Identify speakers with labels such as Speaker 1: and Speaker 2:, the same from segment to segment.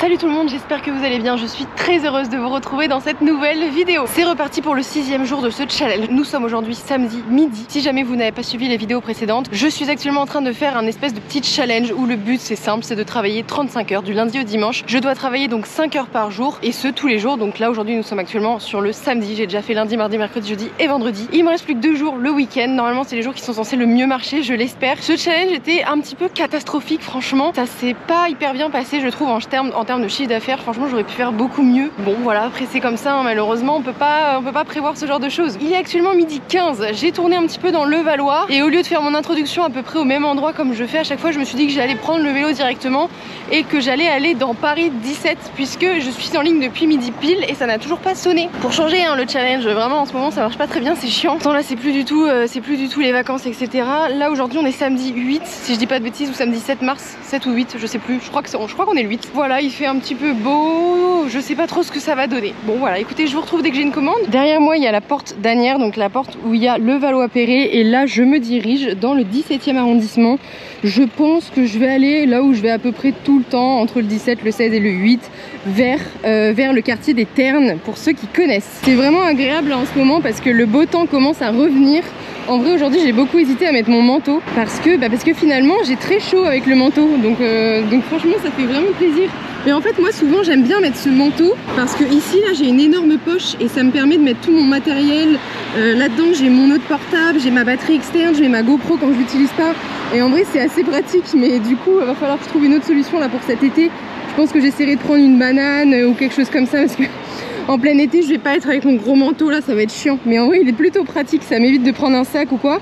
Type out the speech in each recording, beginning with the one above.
Speaker 1: Salut tout le monde, j'espère que vous allez bien. Je suis très heureuse de vous retrouver dans cette nouvelle vidéo. C'est reparti pour le 6e jour de ce challenge. Nous sommes aujourd'hui samedi midi. Si jamais vous n'avez pas suivi les vidéos précédentes, je suis actuellement en train de faire un espèce de petit challenge où le but c'est simple, c'est de travailler 35 heures du lundi au dimanche. Je dois travailler donc 5 heures par jour et ce tous les jours. Donc là aujourd'hui nous sommes actuellement sur le samedi. J'ai déjà fait lundi, mardi, mercredi, jeudi et vendredi. Il me reste plus que 2 jours le week-end. Normalement c'est les jours qui sont censés le mieux marcher, je l'espère. Ce challenge était un petit peu catastrophique franchement. Ça s'est pas hyper bien passé je trouve en termes de chiffre d'affaires. Franchement j'aurais pu faire beaucoup mieux. Bon voilà, après c'est comme ça hein, malheureusement on peut pas prévoir ce genre de choses. Il est actuellement midi 15. J'ai tourné un petit peu dans Levallois et au lieu de faire mon introduction à peu près au même endroit comme je fais à chaque fois, je me suis dit que j'allais prendre le vélo directement et que j'allais aller dans Paris 17 puisque je suis en ligne depuis midi pile et ça n'a toujours pas sonné. Pour changer hein, le challenge, vraiment en ce moment ça marche pas très bien, c'est chiant. Attends, là c'est plus du tout les vacances etc. Là aujourd'hui on est samedi 8 si je dis pas de bêtises ou samedi 7 mars, 7 ou 8 je sais plus, je crois qu'on est le 8. Voilà, il fait un petit peu beau, je sais pas trop ce que ça va donner. Bon voilà, écoutez, je vous retrouve dès que j'ai une commande. Derrière moi il y a la porte d'Asnières, donc la porte où il y a Levallois-Perret et là je me dirige dans le 17e arrondissement. Je pense que je vais aller là où je vais à peu près tout le temps, entre le 17, le 16 et le 8, vers le quartier des Ternes, pour ceux qui connaissent. C'est vraiment agréable en ce moment parce que le beau temps commence à revenir. En vrai aujourd'hui j'ai beaucoup hésité à mettre mon manteau parce que finalement j'ai très chaud avec le manteau, donc franchement ça fait vraiment plaisir. Mais en fait moi souvent j'aime bien mettre ce manteau parce que ici là j'ai une énorme poche et ça me permet de mettre tout mon matériel. Là-dedans j'ai mon autre portable, j'ai ma batterie externe, j'ai ma GoPro quand je l'utilise pas. Et en vrai c'est assez pratique, mais du coup il va falloir que je trouve une autre solution là pour cet été. Je pense que j'essaierai de prendre une banane ou quelque chose comme ça parce que en plein été je vais pas être avec mon gros manteau là, ça va être chiant. Mais en vrai il est plutôt pratique, ça m'évite de prendre un sac ou quoi.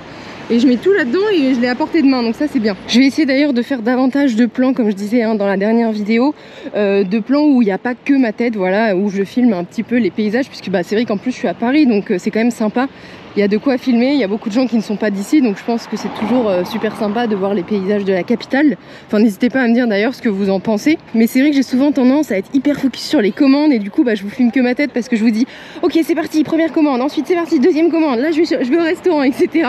Speaker 1: Et je mets tout là-dedans et je l'ai à portée de main, donc ça c'est bien. Je vais essayer d'ailleurs de faire davantage de plans, comme je disais hein, dans la dernière vidéo, de plans où il n'y a pas que ma tête, voilà, où je filme un petit peu les paysages, puisque c'est vrai qu'en plus je suis à Paris, donc c'est quand même sympa. Il y a de quoi filmer, il y a beaucoup de gens qui ne sont pas d'ici, donc je pense que c'est toujours super sympa de voir les paysages de la capitale. Enfin n'hésitez pas à me dire d'ailleurs ce que vous en pensez. Mais c'est vrai que j'ai souvent tendance à être hyper focus sur les commandes et du coup je vous filme que ma tête parce que je vous dis ok c'est parti, première commande, ensuite c'est parti, deuxième commande, là je vais au restaurant etc.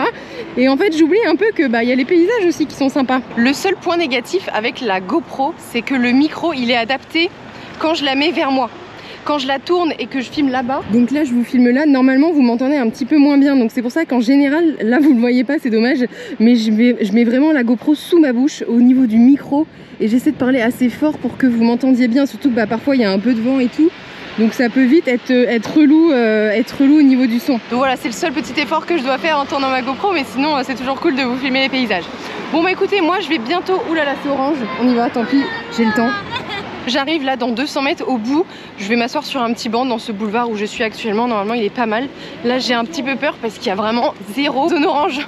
Speaker 1: Et en fait j'oublie un peu que y a les paysages aussi qui sont sympas. Le seul point négatif avec la GoPro c'est que le micro il est adapté quand je la mets vers moi. Quand je la tourne et que je filme là-bas, donc là je vous filme là, normalement vous m'entendez un petit peu moins bien, donc c'est pour ça qu'en général, là vous ne voyez pas, c'est dommage, mais je mets vraiment la GoPro sous ma bouche au niveau du micro et j'essaie de parler assez fort pour que vous m'entendiez bien, surtout que parfois il y a un peu de vent et tout, donc ça peut vite être relou au niveau du son. Donc voilà, c'est le seul petit effort que je dois faire en tournant ma GoPro, mais sinon c'est toujours cool de vous filmer les paysages. Bon écoutez, moi je vais bientôt, oulala c'est orange, on y va, tant pis, j'ai le temps. J'arrive là dans 200 mètres au bout, je vais m'asseoir sur un petit banc dans ce boulevard où je suis actuellement, normalement il est pas mal. Là j'ai un petit peu peur parce qu'il y a vraiment zéro zone orange.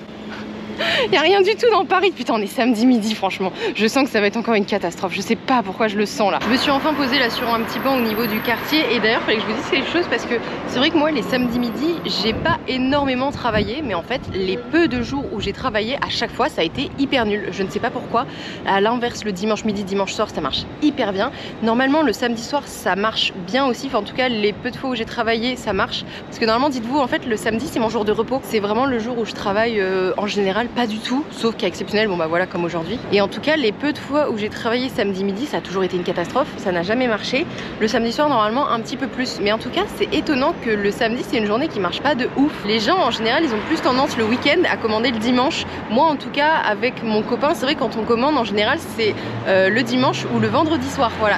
Speaker 1: Il n'y a rien du tout dans Paris. Putain, on est samedi midi, franchement. Je sens que ça va être encore une catastrophe. Je sais pas pourquoi je le sens là. Je me suis enfin posée là sur un petit banc au niveau du quartier. Et d'ailleurs, il fallait que je vous dise quelque chose parce que c'est vrai que moi, les samedis midi, j'ai pas énormément travaillé. Mais en fait, les peu de jours où j'ai travaillé, à chaque fois, ça a été hyper nul. Je ne sais pas pourquoi. À l'inverse, le dimanche midi, dimanche soir, ça marche hyper bien. Normalement, le samedi soir, ça marche bien aussi. Enfin, en tout cas, les peu de fois où j'ai travaillé, ça marche. Parce que normalement, dites-vous, en fait, le samedi, c'est mon jour de repos. C'est vraiment le jour où je travaille en général. Pas du tout, sauf qu'à exceptionnel, bon voilà comme aujourd'hui. Et en tout cas les peu de fois où j'ai travaillé samedi midi, ça a toujours été une catastrophe, ça n'a jamais marché. Le samedi soir normalement un petit peu plus, mais en tout cas c'est étonnant que le samedi c'est une journée qui marche pas de ouf. Les gens en général ils ont plus tendance le week-end à commander le dimanche. Moi en tout cas avec mon copain c'est vrai quand on commande en général c'est le dimanche ou le vendredi soir, voilà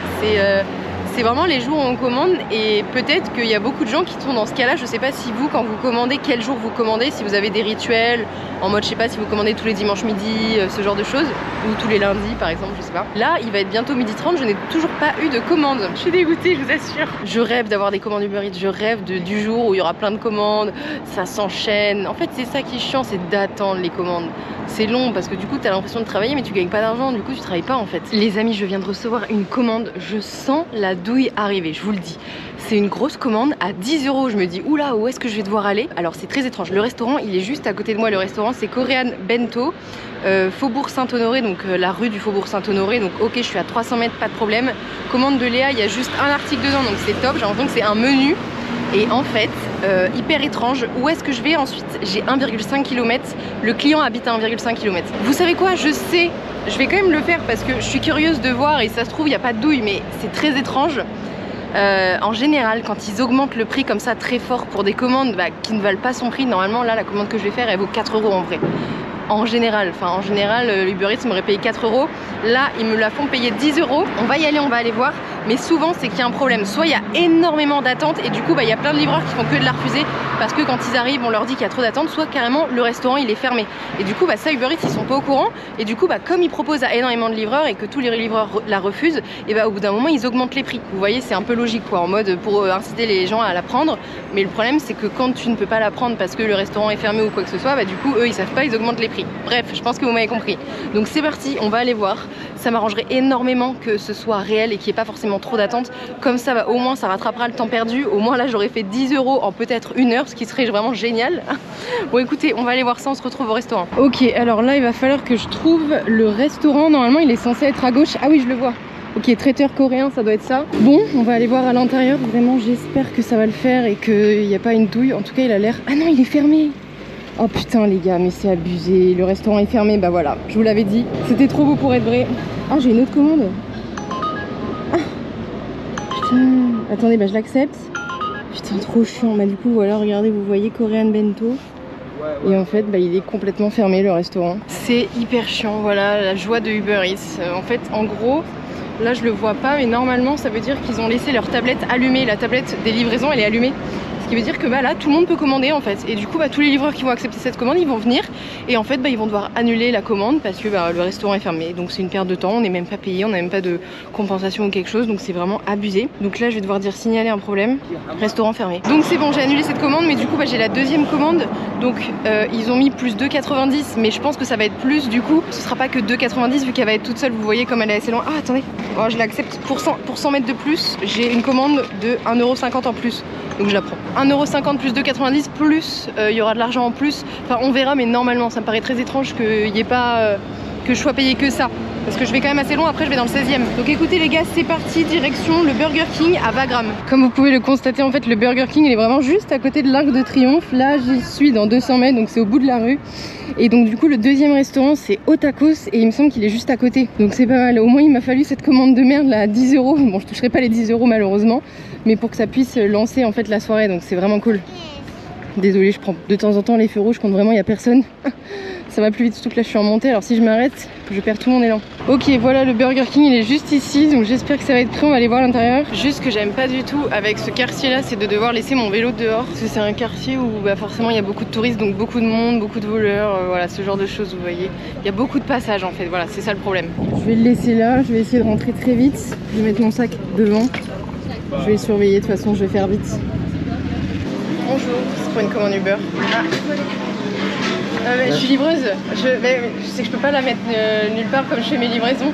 Speaker 1: c'est vraiment les jours où on commande et peut-être qu'il y a beaucoup de gens qui sont dans ce cas-là. Je sais pas si vous, quand vous commandez, quel jour vous commandez, si vous avez des rituels en mode, je sais pas, si vous commandez tous les dimanches midi, ce genre de choses, ou tous les lundis par exemple, je sais pas. Là, il va être bientôt 12h30, je n'ai toujours pas eu de commande. Je suis dégoûtée, je vous assure. Je rêve d'avoir des commandes Uber Eats, je rêve du jour où il y aura plein de commandes, ça s'enchaîne. En fait, c'est ça qui est chiant, c'est d'attendre les commandes. C'est long parce que du coup, tu as l'impression de travailler, mais tu gagnes pas d'argent, du coup, tu travailles pas en fait. Les amis, je viens de recevoir une commande, je sens la douille arriver, je vous le dis. C'est une grosse commande à 10 €. Je me dis, oula, où est-ce que je vais devoir aller? Alors c'est très étrange. Le restaurant, il est juste à côté de moi. Le restaurant, c'est Korean Bento, Faubourg Saint-Honoré, donc la rue du Faubourg Saint-Honoré. Donc ok, je suis à 300 mètres, pas de problème. Commande de Léa, il y a juste un article dedans, donc c'est top. J'ai l'impression que c'est un menu. Et en fait, hyper étrange, où est-ce que je vais ensuite? J'ai 1,5 km, le client habite à 1,5 km. Vous savez quoi? Je sais, je vais quand même le faire parce que je suis curieuse de voir et ça se trouve il n'y a pas de douille, mais c'est très étrange. En général, quand ils augmentent le prix comme ça très fort pour des commandes qui ne valent pas son prix, normalement là la commande que je vais faire elle vaut 4 € en vrai. En général, Uber Eats m'aurait payé 4 €. Là, ils me la font payer 10 €. On va y aller, on va aller voir. Mais souvent, c'est qu'il y a un problème. Soit il y a énormément d'attentes et du coup, il y a plein de livreurs qui font que de la refuser parce que quand ils arrivent, on leur dit qu'il y a trop d'attentes. Soit carrément, le restaurant, il est fermé. Et du coup, ça, Uber Eats, ils sont pas au courant. Et du coup, comme ils proposent à énormément de livreurs et que tous les livreurs la refusent, et au bout d'un moment, ils augmentent les prix. Vous voyez, c'est un peu logique, quoi, en mode pour inciter les gens à la prendre. Mais le problème, c'est que quand tu ne peux pas la prendre parce que le restaurant est fermé ou quoi que ce soit, du coup, eux, ils savent pas, ils augmentent les prix. Bref, je pense que vous m'avez compris. Donc c'est parti, on va aller voir. Ça m'arrangerait énormément que ce soit réel et qu'il n'y ait pas forcément trop d'attente. Comme ça, au moins, ça rattrapera le temps perdu. Au moins, là, j'aurais fait 10 € en peut-être 1 heure, ce qui serait vraiment génial. Bon, écoutez, on va aller voir ça, on se retrouve au restaurant. Ok, alors là, il va falloir que je trouve le restaurant. Normalement, il est censé être à gauche. Ah oui, je le vois. Ok, traiteur coréen, ça doit être ça. Bon, on va aller voir à l'intérieur. Vraiment, j'espère que ça va le faire et qu'il n'y a pas une douille. En tout cas, il a l'air... Ah non, il est fermé. Oh putain les gars, mais c'est abusé. Le restaurant est fermé, voilà, je vous l'avais dit. C'était trop beau pour être vrai. Ah, j'ai une autre commande. Ah putain. Attendez, je l'accepte. Putain, trop chiant. Du coup, voilà, regardez, vous voyez Korean Bento. Et en fait, il est complètement fermé le restaurant. C'est hyper chiant, voilà, la joie de Uber Eats. En fait, en gros, là je le vois pas, mais normalement ça veut dire qu'ils ont laissé leur tablette allumée. La tablette des livraisons, elle est allumée. Ce qui veut dire que là tout le monde peut commander en fait. Et du coup tous les livreurs qui vont accepter cette commande, ils vont venir. Et en fait ils vont devoir annuler la commande parce que le restaurant est fermé. Donc c'est une perte de temps, on n'est même pas payé, on n'a même pas de compensation ou quelque chose. Donc c'est vraiment abusé. Donc là je vais devoir dire signaler un problème, restaurant fermé. Donc c'est bon, j'ai annulé cette commande. Mais du coup j'ai la deuxième commande. Donc ils ont mis plus 2,90. Mais je pense que ça va être plus du coup. Ce sera pas que 2,90 vu qu'elle va être toute seule. Vous voyez comme elle est assez loin. Ah attendez, je l'accepte pour 100 mètres de plus. J'ai une commande de 1,50 € en plus. Donc je la prends. 1,50 € plus 2,90 plus il y aura de l'argent en plus. Enfin on verra, mais normalement ça me paraît très étrange qu'il n'y ait pas que je sois payé que ça. Parce que je vais quand même assez loin, après je vais dans le 16e. Donc écoutez les gars, c'est parti, direction le Burger King à Wagram. Comme vous pouvez le constater, en fait le Burger King il est vraiment juste à côté de l'Arc de Triomphe. Là j'y suis dans 200 mètres, donc c'est au bout de la rue. Et donc du coup le deuxième restaurant c'est Au Tacos et il me semble qu'il est juste à côté. Donc c'est pas mal, au moins il m'a fallu cette commande de merde là à 10 €. Bon je toucherai pas les 10 € malheureusement, mais pour que ça puisse lancer en fait la soirée, donc c'est vraiment cool. Désolée, je prends de temps en temps les feux rouges quand vraiment il n'y a personne. Ça va plus vite, surtout que là je suis en montée, alors si je m'arrête, je perds tout mon élan. Ok, voilà le Burger King, il est juste ici, donc j'espère que ça va être prêt, on va aller voir à l'intérieur. Juste ce que j'aime pas du tout avec ce quartier là, c'est de devoir laisser mon vélo dehors. Parce que c'est un quartier où forcément il y a beaucoup de touristes, donc beaucoup de monde, beaucoup de voleurs, voilà ce genre de choses, vous voyez. Il y a beaucoup de passages en fait, voilà, c'est ça le problème. Je vais le laisser là, je vais essayer de rentrer très vite. Je vais mettre mon sac devant. Je vais le surveiller, de toute façon je vais faire vite. Bonjour, c'est pour une commande Uber. Je suis livreuse, je sais que je peux pas la mettre nulle part comme je fais mes livraisons.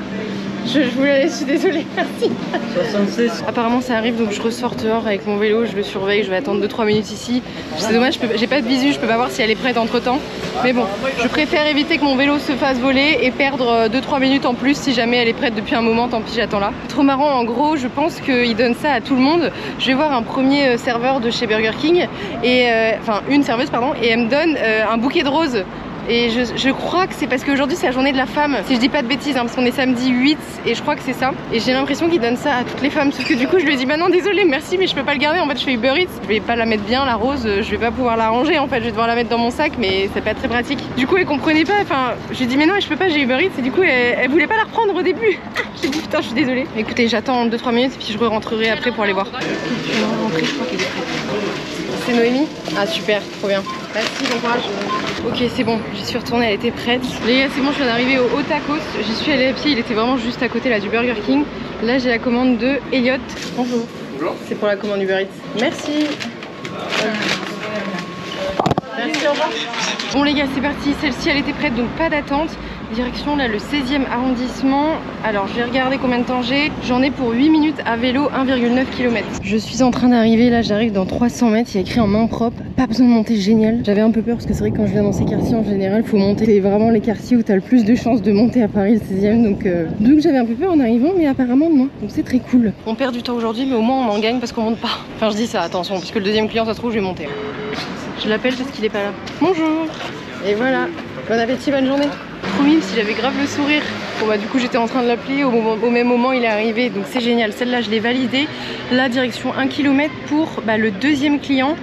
Speaker 1: Je vous la laisse, je suis désolée, merci. 66. Apparemment ça arrive, donc je ressors dehors avec mon vélo, je le surveille, je vais attendre 2-3 minutes ici. C'est dommage, j'ai pas de visu, je peux pas voir si elle est prête entre temps. Mais bon, je préfère éviter que mon vélo se fasse voler et perdre 2-3 minutes en plus si jamais elle est prête depuis un moment, tant pis j'attends là. Trop marrant, en gros je pense qu'ils donnent ça à tout le monde. Je vais voir un premier serveur de chez Burger King, et enfin une serveuse pardon, et elle me donne un bouquet de roses. Et je crois que c'est parce qu'aujourd'hui c'est la journée de la femme, si je dis pas de bêtises, parce qu'on est samedi 8 et je crois que c'est ça. Et j'ai l'impression qu'ils donnent ça à toutes les femmes, sauf que du coup je lui ai dit bah non désolé merci mais je peux pas le garder, en fait je fais Uber Eats, je vais pas la mettre bien la rose, je vais pas pouvoir la ranger en fait, je vais devoir la mettre dans mon sac mais c'est pas très pratique. Du coup elle comprenait pas, enfin je lui ai dit mais non je peux pas, j'ai Uber Eats, et du coup elle voulait pas la reprendre au début. J'ai dit putain je suis désolée. Écoutez j'attends 2-3 minutes puis je rentrerai après pour aller voir. C'est Noémie? Ah super, trop bien. Merci, bon courage. Ok c'est bon, j'y suis retournée, elle était prête. Les gars c'est bon, je viens d'arriver au Tacos. J'y suis allée à pied, il était vraiment juste à côté là du Burger King. Là j'ai la commande de Elliot. Bonjour. Bonjour. C'est pour la commande Uber Eats. Merci. Merci, au revoir. Bon les gars c'est parti, celle-ci elle était prête donc pas d'attente. Direction là le 16e arrondissement. Alors je vais regarder combien de temps j'ai. J'en ai pour 8 minutes à vélo, 1,9 km. Je suis en train d'arriver, là j'arrive dans 300 mètres, il y a écrit en main propre, pas besoin de monter, génial. J'avais un peu peur parce que c'est vrai que quand je viens dans ces quartiers en général, faut monter. C'est vraiment les quartiers où tu as le plus de chances de monter à Paris, le 16e. Donc j'avais un peu peur en arrivant, mais apparemment non. Donc c'est très cool. On perd du temps aujourd'hui, mais au moins on en gagne parce qu'on monte pas. Enfin je dis ça, attention, parce que le deuxième client ça se trouve je vais monter. Je l'appelle parce qu'il est pas là. Bonjour. Et voilà. Bon appétit, bonne journée. Trop mime, si j'avais grave le sourire. Bon bah du coup j'étais en train de l'appeler, au même moment il est arrivé, donc c'est génial. Celle-là je l'ai validée. La direction 1 km pour le deuxième client.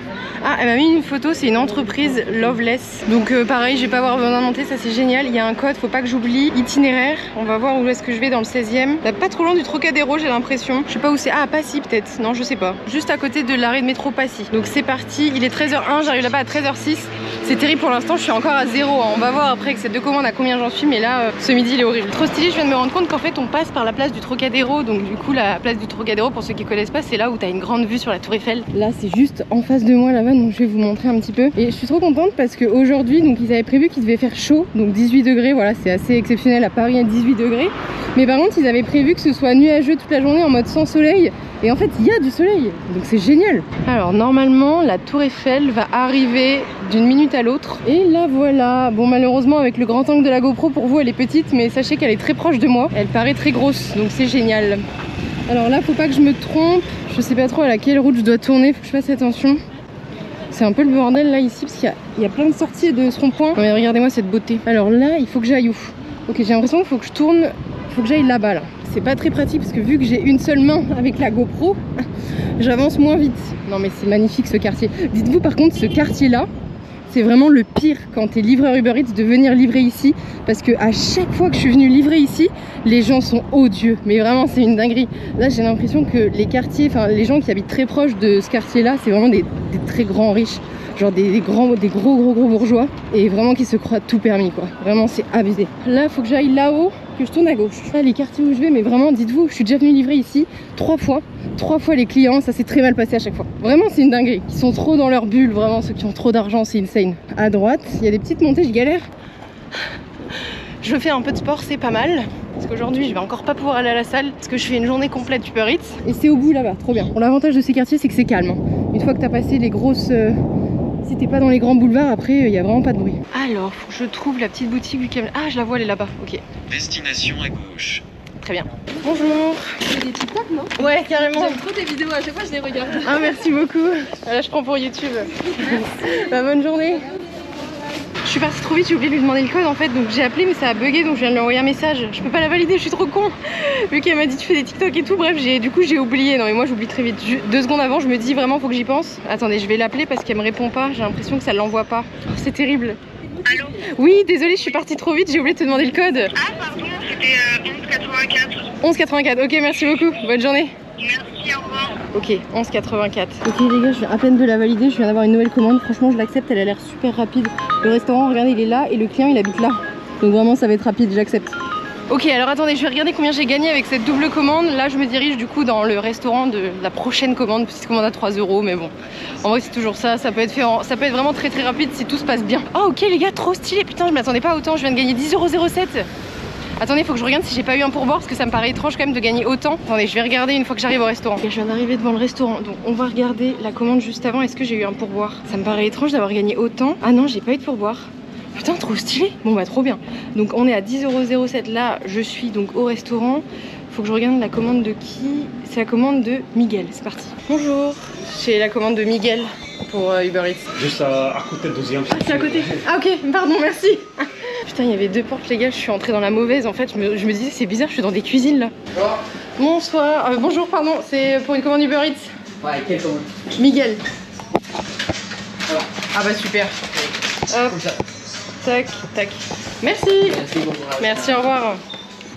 Speaker 1: Ah, elle m'a mis une photo, c'est une entreprise Loveless. Donc pareil, je vais pas avoir besoin de monter, ça c'est génial. Il y a un code, faut pas que j'oublie. Itinéraire, on va voir où est-ce que je vais dans le 16e. Pas trop loin du Trocadéro, j'ai l'impression. Je sais pas où c'est. Ah, Passy peut-être. Non, je sais pas. Juste à côté de l'arrêt de métro Passy. Donc c'est parti, il est 13h01, j'arrive là-bas à 13h06. C'est terrible pour l'instant, je suis encore à 0. On va voir après que ces deux commandes à combien j'en suis, mais là, ce midi il est horrible. Trop stylé, je viens de me rendre compte qu'en fait on passe par la place du Trocadéro. Donc du coup, la place du Trocadéro, pour ceux qui connaissent pas, c'est là où t'as une grande vue sur la Tour Eiffel. Là, c'est juste en face de moi là-bas, donc je vais vous montrer un petit peu. Et je suis trop contente parce qu'aujourd'hui, donc ils avaient prévu qu'il devait faire chaud, donc 18 degrés, voilà, c'est assez exceptionnel à Paris à 18 degrés. Mais par contre, ils avaient prévu que ce soit nuageux toute la journée en mode sans soleil. Et en fait, il y a du soleil, donc c'est génial. Alors normalement, la Tour Eiffel va arriver d'une minute à l'autre. Et là voilà. Bon, malheureusement, avec le grand angle de la GoPro, pour vous, elle est petite, mais sachez qu'elle est très proche de moi. Elle paraît très grosse, donc c'est génial. Alors là, faut pas que je me trompe. Je sais pas trop à laquelle route je dois tourner, faut que je fasse attention. C'est un peu le bordel là ici, parce qu'il y a plein de sorties de ce rond-point. Mais regardez-moi cette beauté. Alors là, il faut que j'aille où? Ok, j'ai l'impression qu'il faut que je tourne, faut que j'aille là-bas là. C'est pas très pratique parce que vu que j'ai une seule main avec la GoPro, j'avance moins vite. Non mais c'est magnifique ce quartier. Dites-vous par contre, ce quartier là, c'est vraiment le pire quand t'es livreur Uber Eats de venir livrer ici, parce que à chaque fois que je suis venue livrer ici, les gens sont odieux, mais vraiment c'est une dinguerie. Là j'ai l'impression que les quartiers, enfin les gens qui habitent très proches de ce quartier là, c'est vraiment des très grands riches, genre des gros bourgeois, et vraiment qui se croient tout permis quoi. Vraiment c'est abusé. Là faut que j'aille là-haut, que je tourne à gauche. Là les quartiers où je vais, mais vraiment dites-vous, je suis déjà venue livrer ici 3 fois les clients, ça s'est très mal passé à chaque fois. Vraiment c'est une dinguerie. Ils sont trop dans leur bulle, vraiment ceux qui ont trop d'argent, c'est insane. À droite, il y a des petites montées, je galère. Je fais un peu de sport, c'est pas mal. Parce qu'aujourd'hui je vais encore pas pouvoir aller à la salle, parce que je fais une journée complète Uber Eats. Et c'est au bout là-bas, trop bien. Bon, l'avantage de ces quartiers c'est que c'est calme. Une fois que t'as passé les grosses... Si t'es pas dans les grands boulevards, après il y a vraiment pas de bruit. Alors, faut que je trouve la petite boutique du camion. Ah, je la vois, elle est là-bas, ok.
Speaker 2: Destination à gauche.
Speaker 1: Très bien. Bonjour.
Speaker 3: C'est des TikTok, non?
Speaker 1: Ouais, carrément.
Speaker 3: J'aime trop tes vidéos, à chaque fois je les regarde.
Speaker 1: Ah, merci beaucoup. Là, je prends pour YouTube. Bonne journée. Je suis partie trop vite, j'ai oublié de lui demander le code en fait, donc j'ai appelé mais ça a bugué, donc je viens de lui envoyer un message. Je peux pas la valider, je suis trop con. Vu qu'elle m'a dit tu fais des TikTok et tout, bref, du coup j'ai oublié. Non mais moi j'oublie très vite. 2 secondes avant, je me dis vraiment faut que j'y pense. Attendez, je vais l'appeler parce qu'elle me répond pas. J'ai l'impression que ça l'envoie pas. Oh, c'est terrible.
Speaker 4: Allô?
Speaker 1: Oui, désolée, je suis partie trop vite, j'ai oublié de te demander le code.
Speaker 4: Ah pardon, c'était 1184.
Speaker 1: 1184, ok, merci beaucoup. Bonne journée.
Speaker 4: Merci, au revoir.
Speaker 1: Ok, 1184. Ok les gars, je viens à peine de la valider, je viens d'avoir une nouvelle commande. Franchement, je l'accepte, elle a l'air super rapide. Le restaurant, regardez, il est là et le client, il habite là. Donc vraiment, ça va être rapide, j'accepte. Ok, alors attendez, je vais regarder combien j'ai gagné avec cette double commande. Là, je me dirige du coup dans le restaurant de la prochaine commande, petite commande à 3 €, mais bon. En vrai, c'est toujours ça, ça peut être fait ça peut être vraiment très rapide si tout se passe bien. Oh ok les gars, trop stylé, putain, je m'attendais pas à autant, je viens de gagner 10,07 €. Attendez, faut que je regarde si j'ai pas eu un pourboire parce que ça me paraît étrange quand même de gagner autant. Attendez, je vais regarder une fois que j'arrive au restaurant. Okay, je viens d'arriver devant le restaurant, donc on va regarder la commande juste avant. Est-ce que j'ai eu un pourboire? Ça me paraît étrange d'avoir gagné autant. Ah non, j'ai pas eu de pourboire. Putain, trop stylé. Bon bah trop bien. Donc on est à 10,07 €. Là, je suis donc au restaurant. Faut que je regarde la commande de qui? C'est la commande de Miguel. C'est parti. Bonjour. C'est la commande de Miguel pour Uber Eats.
Speaker 5: Juste à côté, deuxième.
Speaker 1: Ah, c'est à côté. Ah ok, pardon, merci. Putain, il y avait 2 portes les gars, je suis entrée dans la mauvaise en fait. Je me disais c'est bizarre, je suis dans des cuisines là. Bonsoir. Bonjour, pardon. C'est pour une commande Uber Eats.
Speaker 6: Ouais, quelle commande?
Speaker 1: Miguel.
Speaker 6: Voilà.
Speaker 1: Ah bah super. Hop.
Speaker 6: Comme ça.
Speaker 1: Tac, tac. Merci.
Speaker 6: Merci, bon courage.
Speaker 1: Merci, au revoir.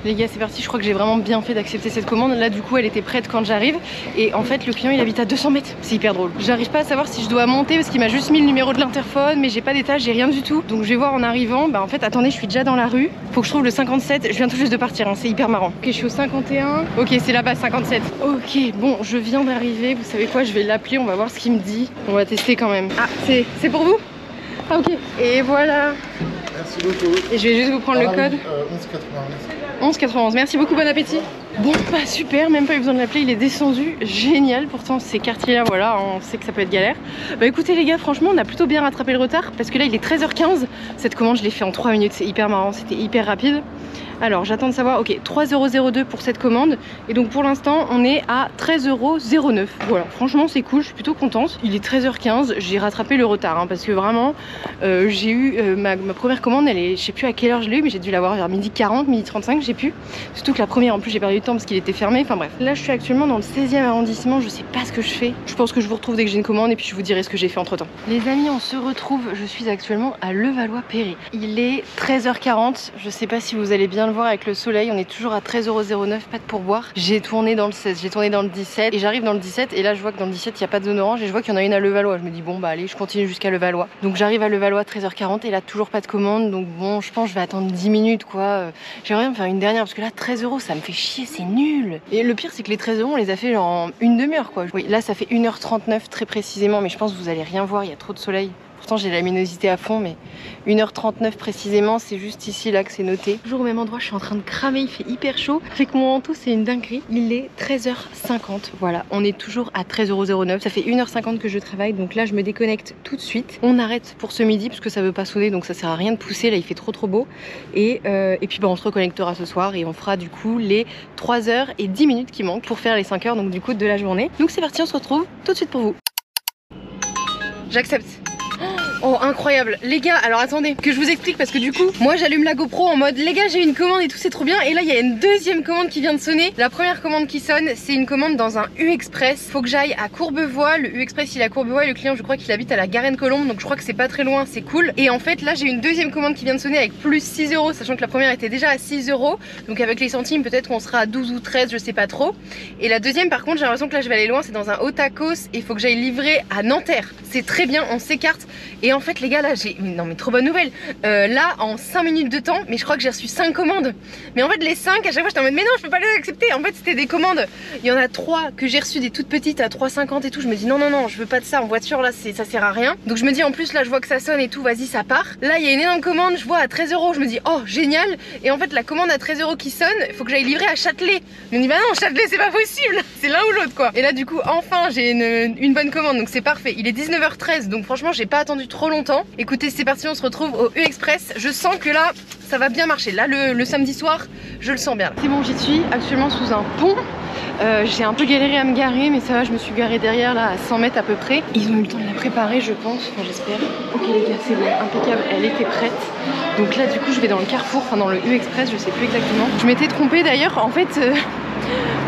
Speaker 1: Les gars, c'est parti, je crois que j'ai vraiment bien fait d'accepter cette commande. Là, du coup, elle était prête quand j'arrive. Et en fait, le client, il habite à 200 mètres. C'est hyper drôle. J'arrive pas à savoir si je dois monter parce qu'il m'a juste mis le numéro de l'interphone, mais j'ai pas d'étage, j'ai rien du tout. Donc, je vais voir en arrivant. Bah, en fait, attendez, je suis déjà dans la rue. Faut que je trouve le 57. Je viens tout juste de partir, hein. C'est hyper marrant. Ok, je suis au 51. Ok, c'est là-bas, 57. Ok, bon, je viens d'arriver. Vous savez quoi, je vais l'appeler. On va voir ce qu'il me dit. On va tester quand même. Ah, c'est pour vous? Ah, ok. Et voilà.
Speaker 6: Merci beaucoup.
Speaker 1: Et je vais juste vous prendre le code.
Speaker 6: 11,91.
Speaker 1: 11,91. Merci beaucoup, bon appétit. Bon bah super, même pas eu besoin de l'appeler, il est descendu, génial. Pourtant ces quartiers là, voilà, on sait que ça peut être galère. Bah écoutez les gars, franchement on a plutôt bien rattrapé le retard parce que là il est 13h15. Cette commande je l'ai fait en 3 minutes, c'est hyper marrant, c'était hyper rapide. Alors j'attends de savoir, ok, 3,02 € pour cette commande. Et donc pour l'instant on est à 13,09 €. Voilà, franchement c'est cool, je suis plutôt contente. Il est 13h15, j'ai rattrapé le retard hein, parce que vraiment j'ai eu ma première commande, elle est, je sais plus à quelle heure je l'ai eu, mais j'ai dû l'avoir vers 12h40, 12h35, j'ai pu. Surtout que la première en plus j'ai perdu du temps parce qu'il était fermé, enfin bref. Là je suis actuellement dans le 16e arrondissement, je sais pas ce que je fais. Je pense que je vous retrouve dès que j'ai une commande et puis je vous dirai ce que j'ai fait entre temps. Les amis, on se retrouve, je suis actuellement à Levallois-Perret. Il est 13h40, je sais pas si vous allez bien le voir avec le soleil, on est toujours à 13,09 €, pas de pourboire. J'ai tourné dans le 16, j'ai tourné dans le 17 et j'arrive dans le 17 et là je vois que dans le 17 il n'y a pas de zone orange et je vois qu'il y en a une à Levallois. Je me dis bon bah allez, je continue jusqu'à Levallois. Donc j'arrive à Levallois 13h40 et là toujours pas de commande, donc bon je pense que je vais attendre 10 minutes quoi. J'aimerais bien me faire une dernière parce que là 13 € ça me fait chier, c'est nul. Et le pire c'est que les 13 € on les a fait genre en une demi-heure quoi. Oui là ça fait 1h39 très précisément, mais je pense que vous allez rien voir, il y a trop de soleil. Pourtant j'ai la luminosité à fond, mais 1h39 précisément, c'est juste ici là que c'est noté. Toujours au même endroit, je suis en train de cramer, il fait hyper chaud. Avec mon manteau c'est une dinguerie. Il est 13h50, voilà, on est toujours à 13,09 €. Ça fait 1h50 que je travaille, donc là je me déconnecte tout de suite. On arrête pour ce midi parce que ça veut pas sonner, donc ça sert à rien de pousser, là il fait trop beau. Et puis bah, on se reconnectera ce soir et on fera du coup les 3h10 qui manquent pour faire les 5 heures donc du coup de la journée. Donc c'est parti, on se retrouve tout de suite pour vous. J'accepte. Oh incroyable les gars, alors attendez que je vous explique parce que du coup moi j'allume la GoPro en mode les gars j'ai une commande et tout c'est trop bien, et là il y a une deuxième commande qui vient de sonner. La première commande qui sonne c'est une commande dans un U-Express, faut que j'aille à Courbevoie, le U-Express il est à Courbevoie et le client je crois qu'il habite à la Garenne-Colombe, donc je crois que c'est pas très loin, c'est cool. Et en fait là j'ai une deuxième commande qui vient de sonner avec plus 6 €, sachant que la première était déjà à 6 €, donc avec les centimes peut-être qu'on sera à 12 ou 13, je sais pas trop. Et la deuxième par contre j'ai l'impression que là je vais aller loin, c'est dans un Otakos et il faut que j'aille livrer à Nanterre. C'est très bien, on s'écarte. Et en fait les gars là j'ai... Non mais trop bonne nouvelle, là en 5 minutes de temps, mais je crois que j'ai reçu 5 commandes. Mais en fait les 5 à chaque fois j'étais en mode mais non je peux pas les accepter. En fait c'était des commandes, il y en a 3 que j'ai reçues des toutes petites à 3,50 et tout. Je me dis non je veux pas de ça en voiture, là ça sert à rien. Donc je me dis en plus là je vois que ça sonne et tout, vas-y ça part. Là il y a une énorme commande, je vois à 13 €, je me dis oh génial. Et en fait la commande à 13 € qui sonne, il faut que j'aille livrer à Châtelet. Je me dis bah non Châtelet c'est pas possible, c'est l'un ou l'autre quoi. Et là du coup enfin j'ai une bonne commande, donc c'est parfait. Il est 19h13 donc franchement j'ai pas attendu trop longtemps. Écoutez c'est parti, on se retrouve au U-Express. Je sens que là ça va bien marcher. Là le samedi soir je le sens bien. C'est bon, j'y suis actuellement sous un pont. J'ai un peu galéré à me garer mais ça va, je me suis garée derrière là à 100 mètres à peu près. Ils ont eu le temps de la préparer je pense, enfin j'espère. Ok les gars c'est bon, impeccable, elle était prête. Donc là du coup je vais dans le Carrefour, enfin dans le U-Express, je sais plus exactement. Je m'étais trompée d'ailleurs en fait.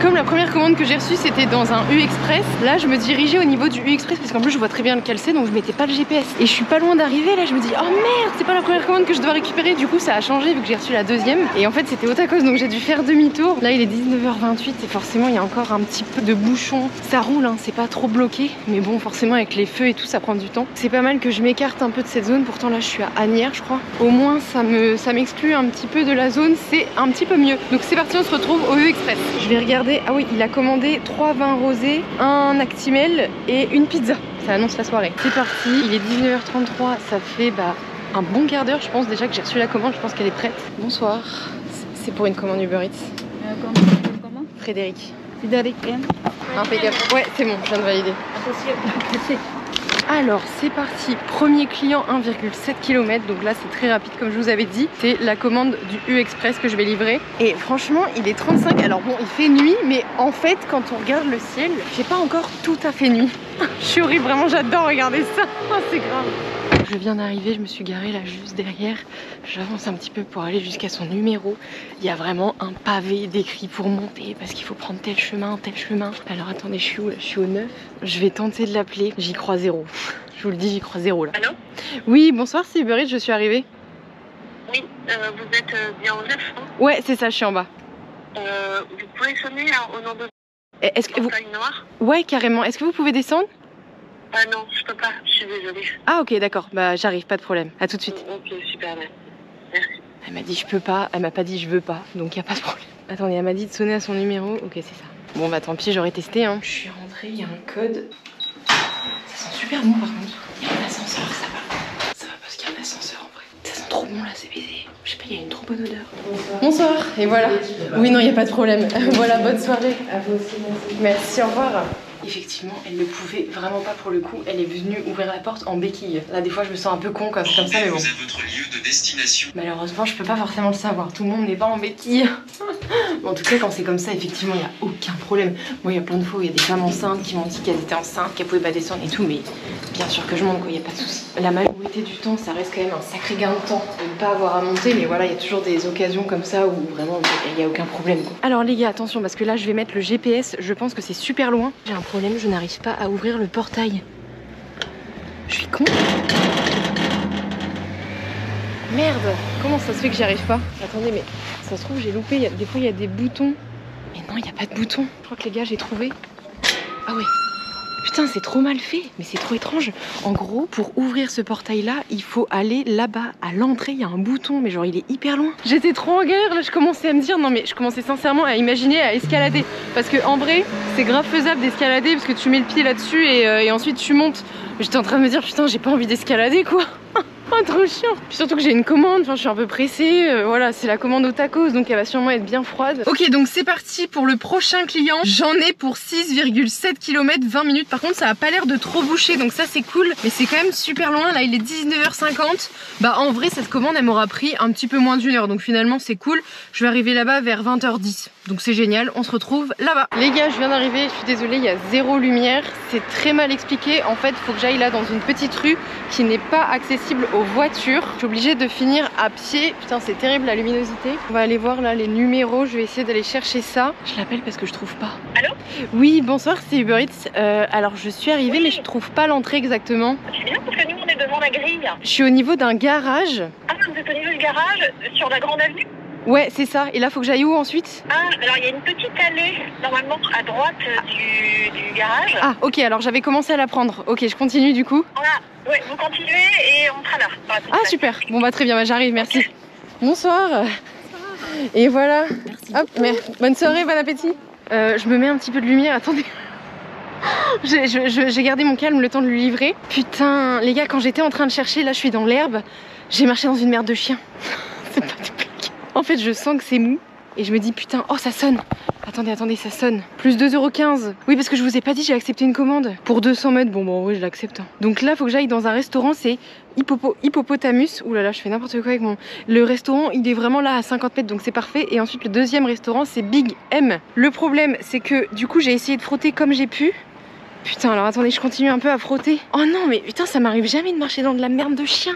Speaker 1: Comme la première commande que j'ai reçue c'était dans un U-Express, là je me dirigeais au niveau du U-Express parce qu'en plus je vois très bien lequel c'est, donc je mettais pas le GPS. Et je suis pas loin d'arriver, là je me dis oh merde c'est pas la première commande que je dois récupérer. Du coup ça a changé vu que j'ai reçu la deuxième. Et en fait c'était Otakos donc j'ai dû faire demi-tour. Là il est 19h28 et forcément il y a encore un petit peu de bouchon. Ça roule hein, c'est pas trop bloqué. Mais bon forcément avec les feux et tout ça prend du temps. C'est pas mal que je m'écarte un peu de cette zone, pourtant là je suis à Asnières je crois. Au moins ça m'exclut un petit peu de la zone, c'est un petit peu mieux. Donc c'est parti, on se retrouve au U-Express. Je vais regarder. Ah oui, il a commandé 3 vins rosés, un Actimel et une pizza. Ça annonce la soirée. C'est parti, il est 19h33, ça fait un bon quart d'heure je pense déjà que j'ai reçu la commande, je pense qu'elle est prête. Bonsoir, c'est pour une commande Uber Eats.
Speaker 3: Comment
Speaker 1: Frédéric.
Speaker 3: Frédéric.
Speaker 1: Impeccable. Ouais, c'est bon, je viens de valider. Alors c'est parti, premier client 1,7 km, donc là c'est très rapide comme je vous avais dit. C'est la commande du U-Express que je vais livrer. Et franchement il est 35, alors bon il fait nuit, mais en fait quand on regarde le ciel, j'ai pas encore tout à fait nuit. Je suis horrible, vraiment j'adore regarder ça, oh, c'est grave. Je viens d'arriver, je me suis garée là juste derrière. J'avance un petit peu pour aller jusqu'à son numéro. Il y a vraiment un pavé décrit pour monter parce qu'il faut prendre tel chemin, tel chemin. Alors attendez, je suis où là? Je suis au 9. Je vais tenter de l'appeler. J'y crois zéro. Je vous le dis, j'y crois zéro là.
Speaker 4: Allô?
Speaker 1: Oui, bonsoir, c'est Uber Eats, je suis arrivée.
Speaker 4: Oui, vous êtes bien au 9, hein?
Speaker 1: Ouais, c'est ça, je suis en bas.
Speaker 4: Vous pouvez sonner au nom de
Speaker 1: Est-ce que vous...
Speaker 4: Noir?
Speaker 1: Ouais, carrément. Est-ce que vous pouvez descendre?
Speaker 4: Ah non, je peux pas, je suis désolée.
Speaker 1: Ah ok, d'accord, bah j'arrive, pas de problème. À tout de suite.
Speaker 4: Ok, super, merci.
Speaker 1: Elle m'a dit je peux pas, elle m'a pas dit je veux pas, donc y a pas de problème. Attendez, elle m'a dit de sonner à son numéro, ok c'est ça. Bon bah tant pis, j'aurais testé hein. Je suis rentrée, il y a un code. Ça sent super bon par contre. Il y a un ascenseur, ça va. Ça va parce qu'il y a un ascenseur en vrai. Ça sent trop bon là, c'est bizarre. pas, il y a une trop bonne odeur. Bonsoir. Et voilà. Oui, non, il n'y a pas de problème. Voilà, bonne soirée. À vous aussi, merci. Merci, au revoir. Effectivement, elle ne pouvait vraiment pas pour le coup. Elle est venue ouvrir la porte en béquille. Là, des fois, je me sens un peu con quand c'est comme ça, mais bon.
Speaker 2: Vous à votre lieu de destination.
Speaker 1: Malheureusement, je peux pas forcément le savoir. Tout le monde n'est pas en béquille. Bon, en tout cas, quand c'est comme ça, effectivement, il n'y a aucun problème. Moi, il y a plein de fois où il y a des femmes enceintes qui m'ont dit qu'elles étaient enceintes, qu'elles pouvaient pas descendre et tout, mais bien sûr que je monte, quoi, il n'y a pas de souci. La majorité du temps, ça reste quand même un sacré gain de temps de ne pas avoir à monter, mais voilà, il y a toujours des occasions comme ça où vraiment il n'y a aucun problème, quoi. Alors, les gars, attention, parce que là, je vais mettre le GPS. Je pense que c'est super loin. J'ai un problème, je n'arrive pas à ouvrir le portail. Je suis con. Merde, comment ça se fait que j'y arrive pas? Attendez, mais ça se trouve j'ai loupé, des fois il y a des boutons. Mais non, il n'y a pas de boutons. Je crois que les gars, j'ai trouvé. Ah ouais. Putain, c'est trop mal fait, mais c'est trop étrange. En gros, pour ouvrir ce portail-là, il faut aller là-bas. À l'entrée, il y a un bouton, mais genre il est hyper loin. J'étais trop en galère, là je commençais à me dire, non mais je commençais sincèrement à imaginer à escalader. Parce que en vrai, c'est grave faisable d'escalader parce que tu mets le pied là-dessus et ensuite tu montes. J'étais en train de me dire, putain, j'ai pas envie d'escalader quoi. Oh, trop chiant. Puis surtout que j'ai une commande, enfin je suis un peu pressée, voilà, c'est la commande au tacos donc elle va sûrement être bien froide. Ok, donc c'est parti pour le prochain client. J'en ai pour 6,7 km 20 minutes. Par contre ça a pas l'air de trop boucher donc ça c'est cool, mais c'est quand même super loin. Là il est 19h50. Bah en vrai cette commande elle m'aura pris un petit peu moins d'une heure donc finalement c'est cool. Je vais arriver là-bas vers 20h10 donc c'est génial, on se retrouve là-bas. Les gars, je viens d'arriver, je suis désolée, il y a zéro lumière, c'est très mal expliqué. En fait faut que j'aille là dans une petite rue qui n'est pas accessible aux voitures. Je suis obligée de finir à pied. Putain, c'est terrible la luminosité. On va aller voir là les numéros. Je vais essayer d'aller chercher ça. Je l'appelle parce que je trouve pas.
Speaker 4: Allô?
Speaker 1: Oui, bonsoir, c'est Uber Eats. Alors je suis arrivée mais je trouve pas l'entrée exactement.
Speaker 4: C'est bien parce que nous on est devant la grille.
Speaker 1: Je suis au niveau d'un garage.
Speaker 4: Ah, vous êtes au niveau du garage, sur la grande avenue?
Speaker 1: Ouais, c'est ça. Et là, faut que j'aille où ensuite?
Speaker 4: Ah, alors il y a une petite allée, normalement à droite du garage.
Speaker 1: Ah, ok, alors j'avais commencé à la prendre. Ok, je continue du coup.
Speaker 4: Voilà, ouais, vous continuez et on sera là.
Speaker 1: Ah, super. Bon, bah très bien, bah, j'arrive, merci. Bonsoir. Et voilà. Merci. Hop, mais bonne soirée, bon appétit. Je me mets un petit peu de lumière, attendez. J'ai gardé mon calme le temps de lui livrer. Putain, les gars, quand j'étais en train de chercher, là je suis dans l'herbe, j'ai marché dans une merde de chien. C'est pas du blague. En fait, je sens que c'est mou et je me dis putain, oh ça sonne. Attendez, ça sonne. Plus 2,15 €. Oui, parce que je vous ai pas dit, j'ai accepté une commande pour 200 mètres. Bon, oui, je l'accepte. Donc là, faut que j'aille dans un restaurant, c'est Hippopotamus. Ouh là là, je fais n'importe quoi avec mon... Le restaurant, il est vraiment là à 50 mètres, donc c'est parfait. Et ensuite, le deuxième restaurant, c'est Big M. Le problème, c'est que du coup, j'ai essayé de frotter comme j'ai pu. Putain, alors attendez, je continue un peu à frotter. Oh non, mais putain, ça m'arrive jamais de marcher dans de la merde de chien.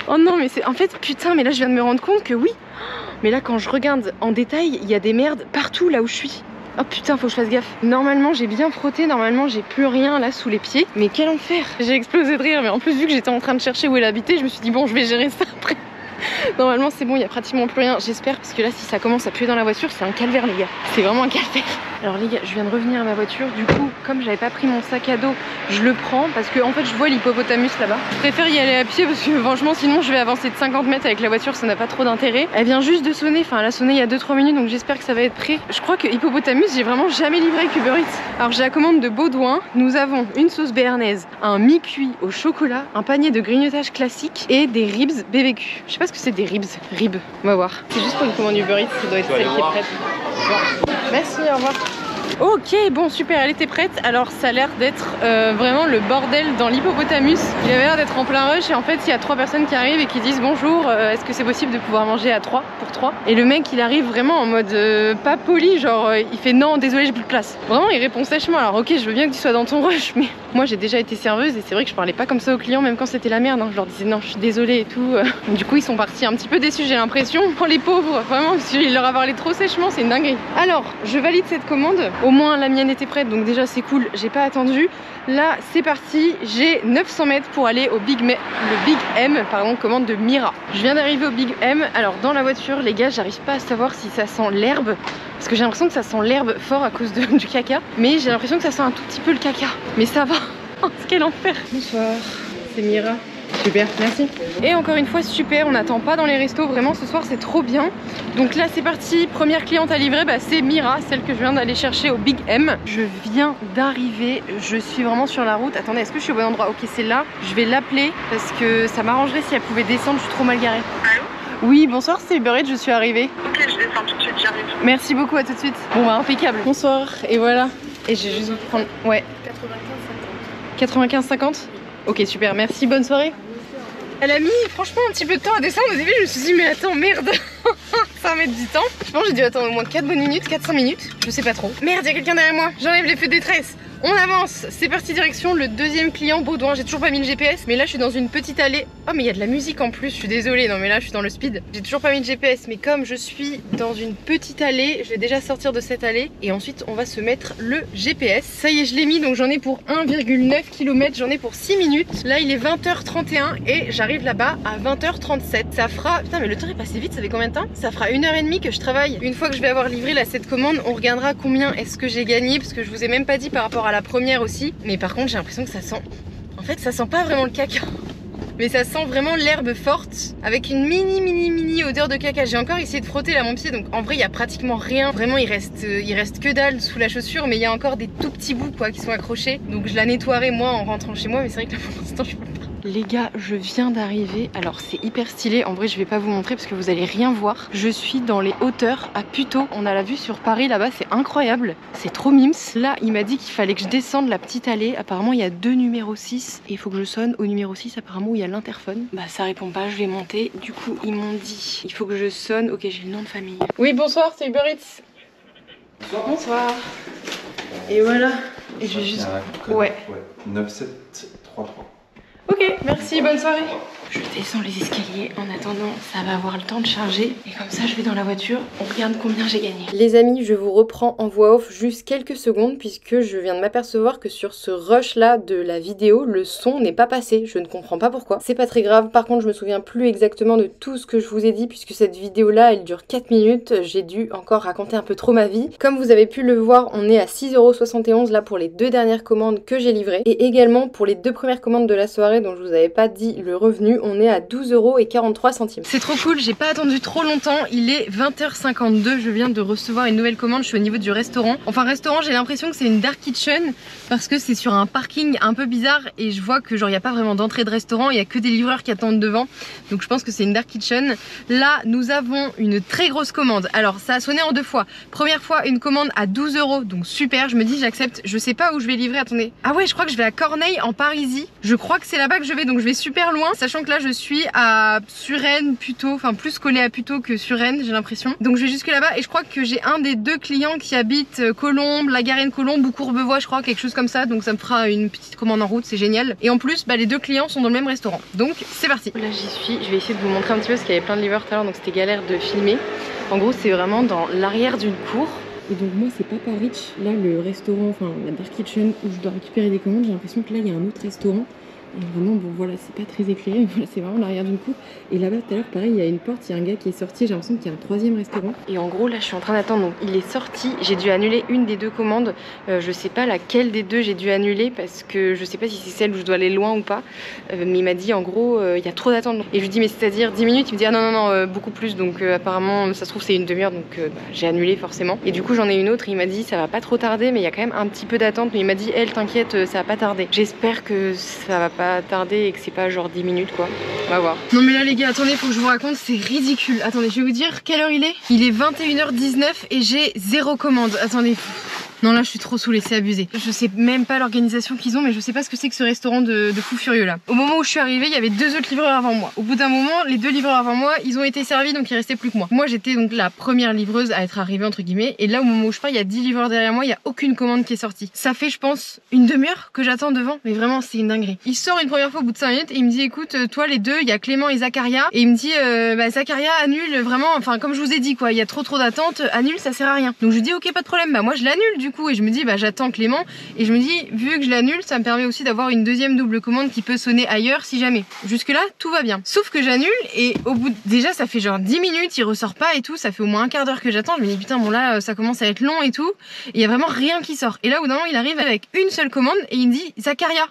Speaker 1: Oh non, mais c'est... En fait, putain, mais là, je viens de me rendre compte que oui. Mais là, quand je regarde en détail, il y a des merdes partout là où je suis. Oh putain, faut que je fasse gaffe. Normalement, j'ai bien frotté. Normalement, j'ai plus rien là sous les pieds. Mais quel enfer. J'ai explosé de rire. Mais en plus, vu que j'étais en train de chercher où elle habitait, je me suis dit, bon, je vais gérer ça après. Normalement, c'est bon, il y a pratiquement plus rien. J'espère, parce que là, si ça commence à puer dans la voiture, c'est un calvaire, les gars. C'est vraiment un calvaire. Alors, les gars, je viens de revenir à ma voiture. Du coup, comme j'avais pas pris mon sac à dos, je le prends parce que, en fait, je vois l'hippopotamus là-bas. Je préfère y aller à pied parce que, franchement, sinon, je vais avancer de 50 mètres avec la voiture. Ça n'a pas trop d'intérêt. Elle vient juste de sonner. Enfin, elle a sonné il y a 2-3 minutes, donc j'espère que ça va être prêt. Je crois que hippopotamus, j'ai vraiment jamais livré avec Uber Eats. Alors, j'ai la commande de Baudouin. Nous avons une sauce béarnaise, un mi-cuit au chocolat, un panier de grignotage classique et des ribs BBQ. Je sais pas ce que c'est des ribs. Rib, on va voir. C'est juste pour une commande Uber Eats, ça doit être celle qui est prête. Merci, au revoir. Ok, bon super, elle était prête. Alors ça a l'air d'être vraiment le bordel dans l'hippopotamus. Il avait l'air d'être en plein rush et en fait il y a 3 personnes qui arrivent et qui disent bonjour, est-ce que c'est possible de pouvoir manger à 3 pour 3? Et le mec il arrive vraiment en mode pas poli, genre il fait non désolé j'ai plus de place. Vraiment il répond sèchement. Alors ok, je veux bien que tu sois dans ton rush, mais moi j'ai déjà été serveuse et c'est vrai que je parlais pas comme ça aux clients même quand c'était la merde, hein. Je leur disais non je suis désolée et tout. Du coup ils sont partis un petit peu déçus, j'ai l'impression. Oh les pauvres, vraiment il leur a parlé trop sèchement, c'est une dinguerie. Alors je valide cette commande. Au moins la mienne était prête donc déjà c'est cool, j'ai pas attendu. Là c'est parti, j'ai 900 mètres pour aller au Big M, commande de Mira. Je viens d'arriver au Big M. Alors dans la voiture les gars, j'arrive pas à savoir si ça sent l'herbe parce que j'ai l'impression que ça sent l'herbe fort à cause du caca, mais j'ai l'impression que ça sent un tout petit peu le caca, mais ça va. Oh quel enfer. Bonsoir, c'est Mira. Super, merci. Et encore une fois, super, on n'attend pas dans les restos, vraiment ce soir c'est trop bien. Donc là c'est parti, première cliente à livrer, bah, c'est Mira, celle que je viens d'aller chercher au Big M. Je viens d'arriver, je suis vraiment sur la route. Attendez, est-ce que je suis au bon endroit? Ok, c'est là, je vais l'appeler parce que ça m'arrangerait si elle pouvait descendre, je suis trop mal garée.
Speaker 4: Allô?
Speaker 1: Oui, bonsoir, c'est Uber Eats, je suis arrivée.
Speaker 4: Ok, je descends tout de suite, j'arrive.
Speaker 1: Merci beaucoup, à tout de suite. Bon bah impeccable. Bonsoir, et voilà. Et j'ai juste dû prendre, ouais. 95,50. Ok, super, merci, bonne soirée. Elle a mis franchement un petit peu de temps à descendre. Au début je me suis dit mais attends merde ça va mettre du temps. Je pense que j'ai dû attendre au moins 4 bonnes minutes, 4-5 minutes, je sais pas trop. Merde, il y a quelqu'un derrière moi, j'enlève les feux de détresse. On avance, c'est parti direction le deuxième client Baudouin. J'ai toujours pas mis le GPS, mais là je suis dans une petite allée. Oh mais il y a de la musique en plus, je suis désolée, non mais là je suis dans le speed. J'ai toujours pas mis le GPS, mais comme je suis dans une petite allée, je vais déjà sortir de cette allée et ensuite on va se mettre le GPS. Ça y est, je l'ai mis, donc j'en ai pour 1,9 km, j'en ai pour 6 minutes. Là il est 20h31 et j'arrive là-bas à 20h37. Ça fera, putain mais le temps est passé vite, ça fait combien de temps? Ça fera 1h30 que je travaille. Une fois que je vais avoir livré là cette commande, on regardera combien est-ce que j'ai gagné, parce que je vous ai même pas dit par rapport à la première aussi. Mais par contre j'ai l'impression que ça sent, en fait ça sent pas vraiment le caca, mais ça sent vraiment l'herbe forte avec une mini odeur de caca. J'ai encore essayé de frotter là mon pied, donc en vrai il y a pratiquement rien. Vraiment il reste que dalle sous la chaussure, mais il y a encore des tout petits bouts quoi qui sont accrochés. Donc je la nettoierai moi en rentrant chez moi, mais c'est vrai que là pour l'instant je peux pas. Les gars, je viens d'arriver. Alors c'est hyper stylé, en vrai je vais pas vous montrer parce que vous allez rien voir. Je suis dans les hauteurs à Puteaux. On a la vue sur Paris là-bas, c'est incroyable. C'est trop mims. Là il m'a dit qu'il fallait que je descende la petite allée. Apparemment il y a 2 numéros 6 et il faut que je sonne au numéro 6 apparemment où il y a l'interphone. Bah ça répond pas, je vais monter. Du coup ils m'ont dit il faut que je sonne. Ok, j'ai le nom de famille. Oui bonsoir, c'est Uber Eats. Bonsoir. Et voilà. Et je vais juste... Ouais.
Speaker 6: 9733.
Speaker 1: Ok, merci, bonne soirée. Je descends les escaliers en attendant, ça va avoir le temps de charger. Et comme ça, je vais dans la voiture, on regarde combien j'ai gagné. Les amis, je vous reprends en voix off juste quelques secondes puisque je viens de m'apercevoir que sur ce rush là de la vidéo, le son n'est pas passé. Je ne comprends pas pourquoi. C'est pas très grave, par contre, je me souviens plus exactement de tout ce que je vous ai dit puisque cette vidéo là, elle dure 4 minutes. J'ai dû encore raconter un peu trop ma vie. Comme vous avez pu le voir, on est à 6,71 € là pour les 2 dernières commandes que j'ai livrées. Et également pour les 2 premières commandes de la soirée dont je vous avais pas dit le revenu. On est à 12,43 €. C'est trop cool, j'ai pas attendu trop longtemps, il est 20h52, je viens de recevoir une nouvelle commande, je suis au niveau du restaurant. Enfin restaurant, j'ai l'impression que c'est une dark kitchen parce que c'est sur un parking un peu bizarre et je vois que genre il n'y a pas vraiment d'entrée de restaurant, il y a que des livreurs qui attendent devant. Donc je pense que c'est une dark kitchen. Là, nous avons une très grosse commande. Alors ça a sonné en 2 fois. Première fois une commande à 12 €, donc super, je me dis j'accepte. Je sais pas où je vais livrer, attendez. Ah ouais, je crois que je vais à Corneille en Parisis. Je crois que c'est là-bas que je vais, donc je vais super loin, sachant que là je suis à Suresnes plutôt, enfin plus collé à Puteaux que Suresnes j'ai l'impression. Donc je vais jusque là-bas et je crois que j'ai un des 2 clients qui habite Colombes, la Garenne-Colombes ou Courbevoie je crois, quelque chose comme ça. Donc ça me fera une petite commande en route, c'est génial. Et en plus bah, les 2 clients sont dans le même restaurant. Donc c'est parti. Là j'y suis, je vais essayer de vous montrer un petit peu parce qu'il y avait plein de livreurs tout à l'heure donc c'était galère de filmer. En gros c'est vraiment dans l'arrière d'une cour. Et donc moi c'est Papa Rich, là le restaurant, enfin la dark kitchen où je dois récupérer des commandes. J'ai l'impression que là il y a un autre restaurant. Et vraiment bon voilà, c'est pas très éclairé, mais voilà, c'est vraiment l'arrière d'une cour. Et là-bas tout à l'heure pareil, il y a une porte, il y a un gars qui est sorti, j'ai l'impression qu'il y a un 3e restaurant. Et en gros là je suis en train d'attendre, donc il est sorti, j'ai dû annuler une des 2 commandes. Je sais pas laquelle des 2 j'ai dû annuler parce que je sais pas si c'est celle où je dois aller loin ou pas. Mais il m'a dit en gros il y a trop d'attente. Et je lui dis mais c'est-à-dire 10 minutes, il me dit ah non beaucoup plus. Donc apparemment ça se trouve c'est une demi-heure, donc bah, j'ai annulé forcément. Et du coup j'en ai une autre, il m'a dit ça va pas trop tarder mais il y a quand même un petit peu d'attente. Mais il m'a dit elle t'inquiète ça va pas tarder. J'espère que ça va pas tarder et que c'est pas genre 10 minutes quoi. On va voir. Non mais là les gars attendez, faut que je vous raconte, c'est ridicule. Attendez, je vais vous dire quelle heure il est. Il est 21h19 et j'ai 0 commande. Attendez. Non là je suis trop saoulée, c'est abusé. Je sais même pas l'organisation qu'ils ont, mais je sais pas ce que c'est que ce restaurant de fou furieux là. Au moment où je suis arrivée, il y avait 2 autres livreurs avant moi. Au bout d'un moment, les 2 livreurs avant moi, ils ont été servis, donc il restait plus que moi. Moi j'étais donc la première livreuse à être arrivée entre guillemets. Et là au moment où je pars, il y a 10 livreurs derrière moi, il y a aucune commande qui est sortie. Ça fait je pense une demi-heure que j'attends devant, mais vraiment c'est une dinguerie. Il sort une première fois au bout de 5 minutes et il me dit écoute toi les 2, il y a Clément et Zacharia. Et il me dit bah Zacharia annule vraiment, enfin comme je vous ai dit quoi, il y a trop d'attente, annule ça sert à rien. Donc je dis ok pas de problème, bah moi je l'annule du coup et je me dis bah j'attends Clément et je me dis vu que je l'annule ça me permet aussi d'avoir une 2e double commande qui peut sonner ailleurs si jamais. Jusque là tout va bien. Sauf que j'annule et au bout de... déjà ça fait genre 10 minutes, il ressort pas et tout, ça fait au moins un quart d'heure que j'attends. Je me dis putain bon là ça commence à être long et tout et il y a vraiment rien qui sort. Et là au bout d'un moment il arrive avec une seule commande et il me dit Zacharia.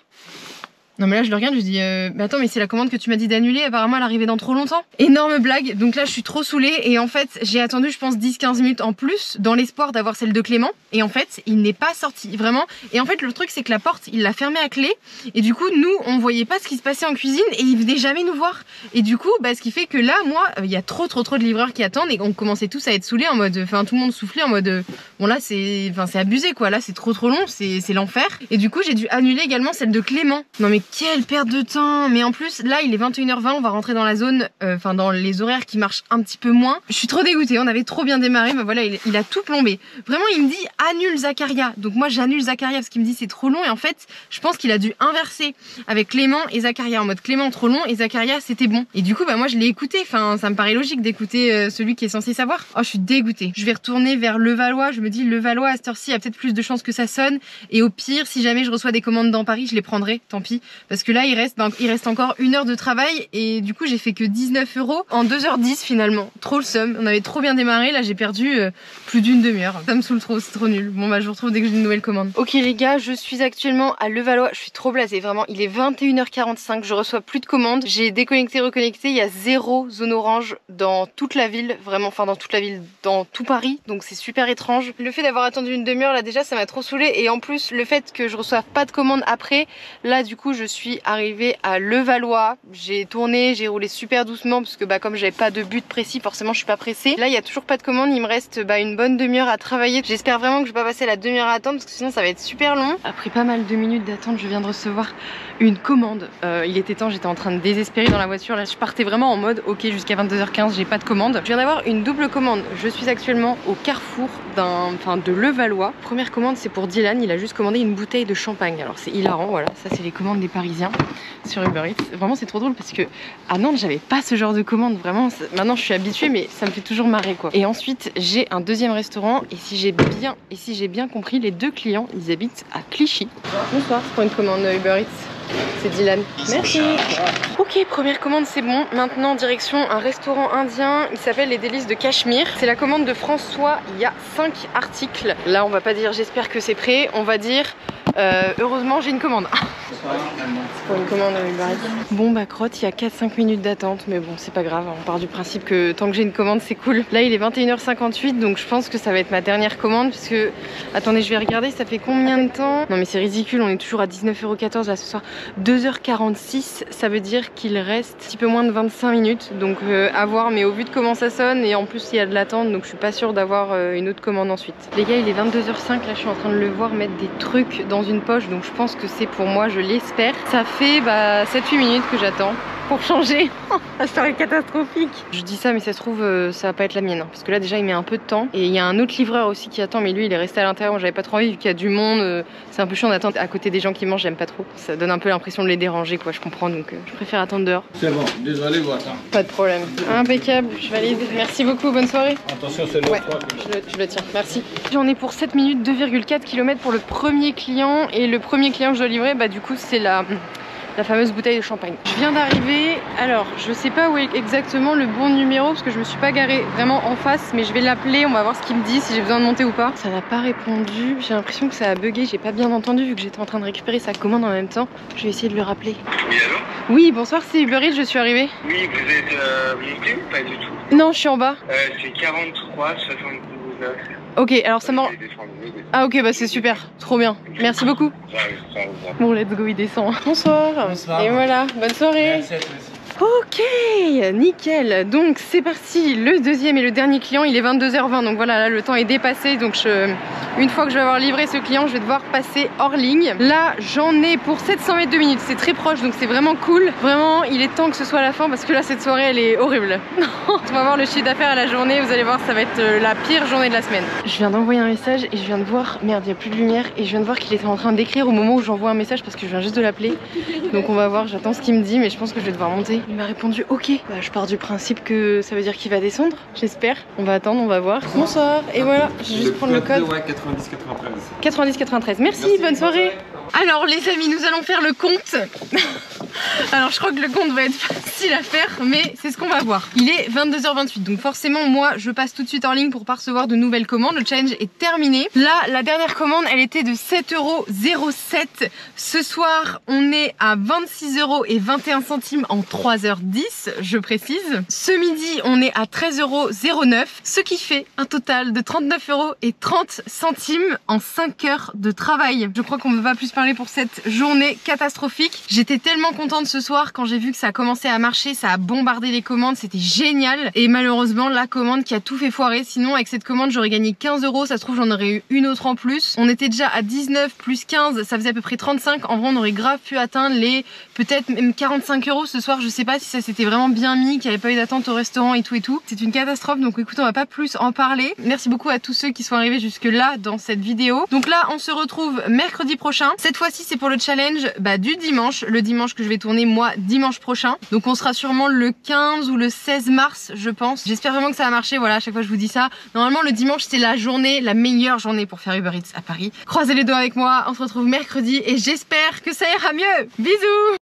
Speaker 1: Non mais là je le regarde, je dis mais attends, mais c'est la commande que tu m'as dit d'annuler, apparemment elle arrivait dans trop longtemps. Énorme blague. Donc là je suis trop saoulée et en fait j'ai attendu je pense 10-15 minutes en plus dans l'espoir d'avoir celle de Clément et en fait il n'est pas sorti vraiment. Et en fait le truc c'est que la porte il l'a fermée à clé et du coup nous on voyait pas ce qui se passait en cuisine et il venait jamais nous voir. Et du coup bah ce qui fait que là moi il y a trop de livreurs qui attendent et on commençait tous à être saoulés en mode, enfin tout le monde soufflait en mode bon là c'est abusé quoi, là c'est trop long, c'est l'enfer. Et du coup j'ai dû annuler également celle de Clément. Non mais quelle perte de temps. Mais en plus là il est 21h20, on va rentrer dans la zone, enfin dans les horaires qui marchent un petit peu moins. Je suis trop dégoûtée, on avait trop bien démarré, mais voilà il a tout plombé. Vraiment il me dit annule Zakaria, donc moi j'annule Zakaria parce qu'il me dit c'est trop long et en fait je pense qu'il a dû inverser avec Clément et Zakaria en mode Clément trop long et Zakaria c'était bon. Et du coup bah moi je l'ai écouté, enfin ça me paraît logique d'écouter celui qui est censé savoir. Oh je suis dégoûtée. Je vais retourner vers Levallois, je me dis Levallois à cette heure-ci il y a peut-être plus de chances que ça sonne et au pire si jamais je reçois des commandes dans Paris je les prendrai, tant pis. Parce que là il reste encore 1 heure de travail et du coup j'ai fait que 19 € en 2h10 finalement. Trop le seum, on avait trop bien démarré, là j'ai perdu plus d'une demi-heure. Ça me saoule trop, c'est trop nul. Bon bah je vous retrouve dès que j'ai une nouvelle commande. Ok les gars, je suis actuellement à Levallois, je suis trop blasée vraiment, il est 21h45, je reçois plus de commandes. J'ai déconnecté, reconnecté, il y a 0 zone orange dans toute la ville, vraiment, enfin dans toute la ville, dans tout Paris, donc c'est super étrange. Le fait d'avoir attendu une demi-heure là déjà ça m'a trop saoulée et en plus le fait que je reçoive pas de commandes après, là du coup je suis arrivée à Levallois, j'ai tourné, j'ai roulé super doucement parce que bah comme j'avais pas de but précis forcément je suis pas pressée. Là il y a toujours pas de commande, il me reste une bonne demi-heure à travailler. J'espère vraiment que je vais pas passer la demi-heure à attendre parce que sinon ça va être super long. Après pas mal de minutes d'attente je viens de recevoir une commande. Il était temps, j'étais en train de désespérer dans la voiture, là je partais vraiment en mode ok jusqu'à 22h15 j'ai pas de commande. Je viens d'avoir une double commande, je suis actuellement au carrefour de Levallois. Première commande c'est pour Dylan, il a juste commandé une bouteille de champagne. Alors c'est hilarant, voilà, ça c'est les commandes des Parisiens sur Uber Eats. Vraiment c'est trop drôle parce que à Nantes j'avais pas ce genre de commande, vraiment maintenant je suis habituée mais ça me fait toujours marrer quoi. Et ensuite j'ai un deuxième restaurant et si j'ai bien compris les deux clients ils habitent à Clichy. Bonsoir, c'est pour une commande Uber Eats. C'est Dylan. Merci. Ok, première commande, c'est bon. Maintenant, direction un restaurant indien. Il s'appelle les Délices de Cachemire. C'est la commande de François. Il y a 5 articles. Là, on va pas dire j'espère que c'est prêt. On va dire heureusement, j'ai une commande. C'est pour une commande Uber Eats. Bon, bah, crotte, il y a 4-5 minutes d'attente. Mais bon, c'est pas grave. On part du principe que tant que j'ai une commande, c'est cool. Là, il est 21h58. Donc, je pense que ça va être ma dernière commande. Parce que, attendez, je vais regarder. Ça fait combien de temps? Non, mais c'est ridicule. On est toujours à 19,14 € là ce soir. 2h46, ça veut dire qu'il reste un petit peu moins de 25 minutes. Donc à voir, mais au vu de comment ça sonne, et en plus il y a de l'attente, donc je suis pas sûre d'avoir une autre commande ensuite. Les gars, il est 22h05, là je suis en train de le voir mettre des trucs dans une poche, donc je pense que c'est pour moi, je l'espère. Ça fait 7-8 minutes que j'attends pour changer. Ça serait catastrophique. Je dis ça mais ça se trouve ça va pas être la mienne hein, parce que là déjà il met un peu de temps et il y a un autre livreur aussi qui attend mais lui il est resté à l'intérieur. Moi j'avais pas trop envie vu qu'il y a du monde, c'est un peu chiant d'attendre à côté des gens qui mangent, j'aime pas trop. Ça donne un peu l'impression de les déranger quoi, je comprends, donc je préfère attendre dehors.
Speaker 5: C'est bon, désolé, vous attends.
Speaker 1: Pas de problème. Impeccable, je valide. Merci beaucoup, bonne soirée.
Speaker 5: Attention, c'est le 3
Speaker 1: je le tiens, merci. J'en ai pour 7 minutes, 2,4 km pour le premier client et le premier client que je dois livrer du coup c'est la fameuse bouteille de champagne. Je viens d'arriver, alors je sais pas où est exactement le bon numéro parce que je me suis pas garée vraiment en face, mais je vais l'appeler, on va voir ce qu'il me dit, si j'ai besoin de monter ou pas. Ça n'a pas répondu, j'ai l'impression que ça a bugué, j'ai pas bien entendu vu que j'étais en train de récupérer sa commande en même temps. Je vais essayer de lui rappeler.
Speaker 2: Oui, allô?
Speaker 1: Oui, bonsoir, c'est Uber Eats, je suis arrivée.
Speaker 2: Oui, vous êtes monté ou pas du tout?
Speaker 1: Non, je suis en bas.
Speaker 2: C'est 43 79.
Speaker 1: Ok, alors ça m'en... Ah ok, bah c'est super, trop bien. Merci beaucoup. Bon, let's go, il descend. Bonsoir.
Speaker 5: Bonsoir.
Speaker 1: Et voilà, bonne soirée.
Speaker 5: Merci à toi aussi.
Speaker 1: Ok, nickel. Donc c'est parti, le deuxième et le dernier client, il est 22h20. Donc voilà, là le temps est dépassé. Donc une fois que je vais avoir livré ce client, je vais devoir passer hors ligne. Là, j'en ai pour 700 mètres de minutes. C'est très proche, donc c'est vraiment cool. Vraiment, il est temps que ce soit la fin parce que là, cette soirée, elle est horrible. On va voir le chiffre d'affaires à la journée. Vous allez voir, ça va être la pire journée de la semaine. Je viens d'envoyer un message et je viens de voir... Merde, il n'y a plus de lumière. Et je viens de voir qu'il était en train d'écrire au moment où j'envoie un message parce que je viens juste de l'appeler. Donc on va voir, j'attends ce qu'il me dit, mais je pense que je vais devoir monter. Il m'a répondu ok. Bah, je pars du principe que ça veut dire qu'il va descendre, j'espère. On va attendre, on va voir. Bonsoir, et voilà, je vais juste prendre le code.
Speaker 6: Ouais, 90-93.
Speaker 1: 90-93, merci, bonne soirée. Alors les amis, nous allons faire le compte. Alors je crois que le compte va être facile à faire, mais c'est ce qu'on va voir. Il est 22h28, donc forcément moi je passe tout de suite en ligne pour pas recevoir de nouvelles commandes. Le challenge est terminé. Là, la dernière commande, elle était de 7,07 €. Ce soir, on est à 26,21 € en 3h10, je précise. Ce midi, on est à 13,09 €, ce qui fait un total de 39,30 € en 5 heures de travail. Je crois qu'on ne va pas plus parler pour cette journée catastrophique. J'étais tellement contente ce soir quand j'ai vu que ça a commencé à marcher, ça a bombardé les commandes, c'était génial. Et malheureusement, la commande qui a tout fait foirer. Sinon, avec cette commande, j'aurais gagné 15 €. Ça se trouve, j'en aurais eu une autre en plus. On était déjà à 19 plus 15, ça faisait à peu près 35. En vrai, on aurait grave pu atteindre les peut-être même 45 € ce soir. Je sais pas si ça s'était vraiment bien mis, qu'il n'y avait pas eu d'attente au restaurant et tout et tout. C'est une catastrophe. Donc écoute, on va pas plus en parler. Merci beaucoup à tous ceux qui sont arrivés jusque là dans cette vidéo. Donc là, on se retrouve mercredi prochain. Cette fois-ci, c'est pour le challenge du dimanche. Le dimanche que je vais tourner moi dimanche prochain. Donc on sera sûrement le 15 ou le 16 mars, je pense. J'espère vraiment que ça va marcher. Voilà, à chaque fois je vous dis ça. Normalement, le dimanche, c'est la journée, la meilleure journée pour faire Uber Eats à Paris. Croisez les doigts avec moi. On se retrouve mercredi et j'espère que ça ira mieux. Bisous!